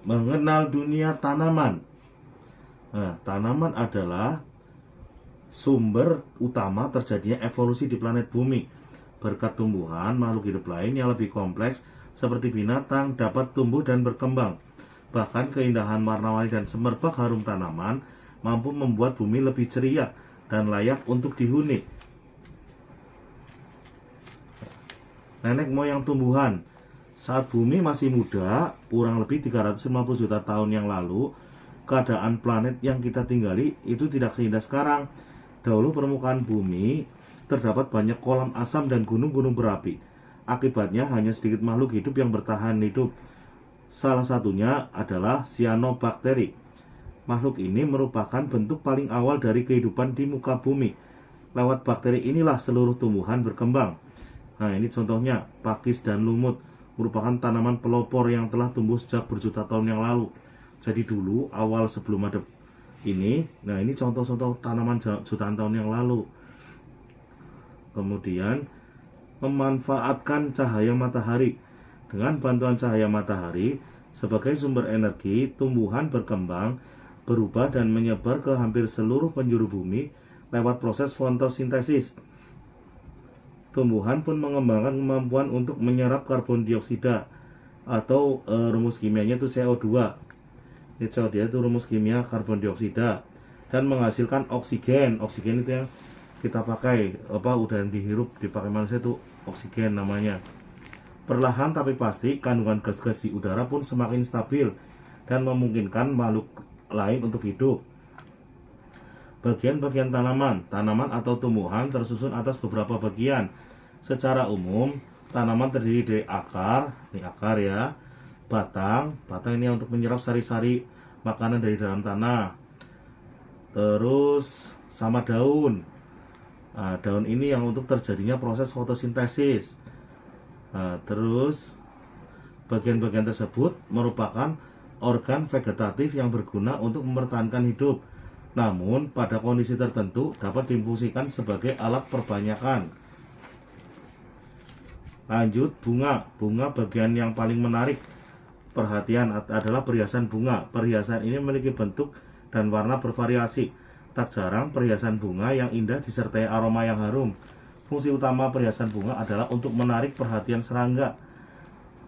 mengenal dunia tanaman. Nah, tanaman adalah sumber utama terjadinya evolusi di planet bumi. Berkat tumbuhan, makhluk hidup lain yang lebih kompleks seperti binatang dapat tumbuh dan berkembang. Bahkan keindahan warna-warni dan semerbak harum tanaman mampu membuat bumi lebih ceria dan layak untuk dihuni. Nenek moyang tumbuhan. Saat bumi masih muda, kurang lebih 350 juta tahun yang lalu, keadaan planet yang kita tinggali itu tidak seindah sekarang. Dahulu permukaan bumi terdapat banyak kolam asam dan gunung-gunung berapi. Akibatnya hanya sedikit makhluk hidup yang bertahan hidup. Salah satunya adalah cyanobacteria. Makhluk ini merupakan bentuk paling awal dari kehidupan di muka bumi. Lewat bakteri inilah seluruh tumbuhan berkembang. Nah, ini contohnya pakis dan lumut, merupakan tanaman pelopor yang telah tumbuh sejak berjuta tahun yang lalu. Jadi dulu awal sebelum ada ini, nah ini contoh-contoh tanaman jutaan tahun yang lalu. Kemudian memanfaatkan cahaya matahari. Dengan bantuan cahaya matahari sebagai sumber energi, tumbuhan berkembang, berubah dan menyebar ke hampir seluruh penjuru bumi lewat proses fotosintesis. Tumbuhan pun mengembangkan kemampuan untuk menyerap karbon dioksida atau rumus kimianya itu CO2. Ini CO2 itu rumus kimia karbon dioksida dan menghasilkan oksigen. Oksigen itu yang kita pakai udara yang dihirup dipakai manusia itu oksigen namanya. Perlahan tapi pasti kandungan gas-gas di udara pun semakin stabil dan memungkinkan makhluk lain untuk hidup. Bagian-bagian tanaman atau tumbuhan tersusun atas beberapa bagian. Secara umum, tanaman terdiri dari akar, ini akar ya, batang ini untuk menyerap sari-sari makanan dari dalam tanah. Terus sama daun. Nah, daun ini yang untuk terjadinya proses fotosintesis. Nah, terus bagian-bagian tersebut merupakan organ vegetatif yang berguna untuk mempertahankan hidup. Namun, pada kondisi tertentu dapat difungsikan sebagai alat perbanyakan. Lanjut, bunga. Bunga bagian yang paling menarik perhatian adalah perhiasan bunga. Perhiasan ini memiliki bentuk dan warna bervariasi. Tak jarang perhiasan bunga yang indah disertai aroma yang harum. Fungsi utama perhiasan bunga adalah untuk menarik perhatian serangga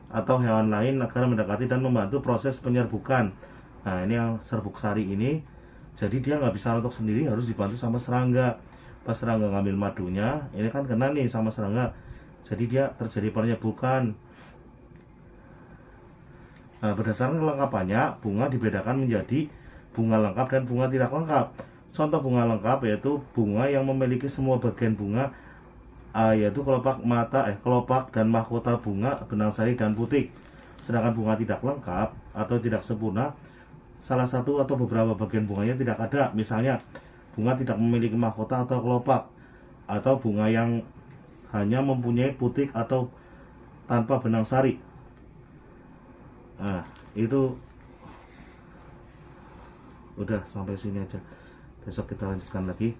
atau hewan lain agar mendekati dan membantu proses penyerbukan. Nah, ini yang serbuk sari ini, jadi dia nggak bisa untuk sendiri, harus dibantu sama serangga. Pas serangga ngambil madunya, ini kan kena nih sama serangga, jadi dia terjadi penyerbukan. Nah, berdasarkan kelengkapannya, bunga dibedakan menjadi bunga lengkap dan bunga tidak lengkap. Contoh bunga lengkap yaitu bunga yang memiliki semua bagian bunga, yaitu kelopak dan mahkota bunga, benang sari dan putik. Sedangkan bunga tidak lengkap atau tidak sempurna, salah satu atau beberapa bagian bunganya tidak ada. Misalnya bunga tidak memiliki mahkota atau kelopak, atau bunga yang hanya mempunyai putik atau tanpa benang sari. Nah, itu udah sampai sini aja. Besok kita lanjutkan lagi.